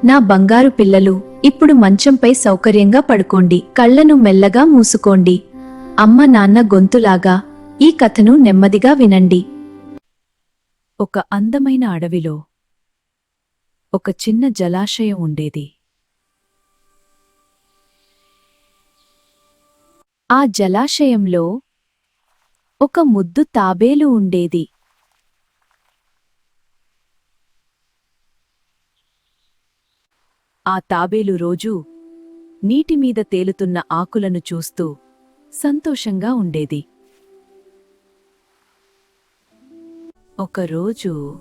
నా బంగారు పిల్లలు, ఇప్పుడు మంచంపై సౌకర్యంగా పడుకోండి. కళ్లను మెల్లగా మూసుకోండి. అమ్మ నాన్న గొంతులాగా ఈ కథను నెమ్మదిగా వినండి. ఒక అందమైన అడవిలో ఒక చిన్న జలాశయం ఉండేది. ఆ జలాశయంలో ఒక ముద్దు తాబేలు ఉండేది. ఆ తాబేలు రోజూ నీటిమీద తేలుతున్న ఆకులను చూస్తూ సంతోషంగా ఉండేది. ఒకరోజు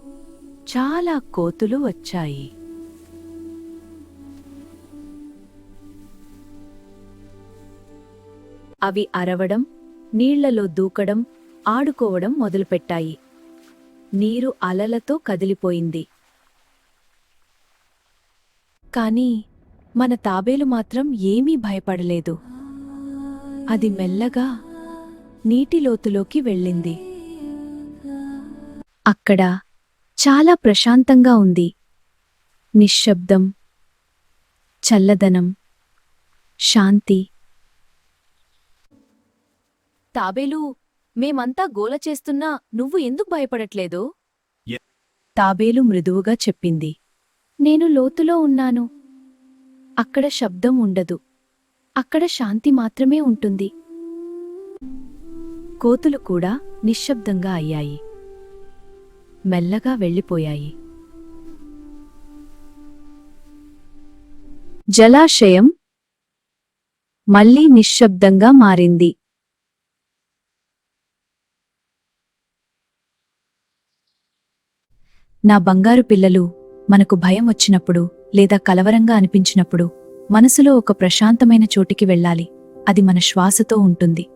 చాలా కోతులు వచ్చాయి. అవి అరవడం, నీళ్లలో దూకడం, ఆడుకోవడం మొదలుపెట్టాయి. నీరు అలలతో కదిలిపోయింది. కాని మన తాబేలు మాత్రం ఏమీ భయపడలేదు. అది మెల్లగా నీటిలోతులోకి వెళ్ళింది. అక్కడ చాలా ప్రశాంతంగా ఉంది. నిశ్శబ్దం, చల్లదనం, శాంతి. తాబేలు, మేమంతా గోల చేస్తున్నా నువ్వు ఎందుకు భయపడట్లేదు? తాబేలు మృదువుగా చెప్పింది. నేను లోతులో ఉన్నాను. అక్కడ శబ్దం ఉండదు. అక్కడ శాంతి మాత్రమే ఉంటుంది. కోతులు కూడా నిశ్శబ్దంగా అయ్యాయి. మెల్లగా వెళ్ళిపోయాయి. జలాశయం మళ్లీ నిశ్శబ్దంగా మారింది. నా బంగారు పిల్లలు, మనకు భయం వచ్చినప్పుడు లేదా కలవరంగా అనిపించినప్పుడు మనసులో ఒక ప్రశాంతమైన చోటికి వెళ్ళాలి. అది మన శ్వాసతో ఉంటుంది.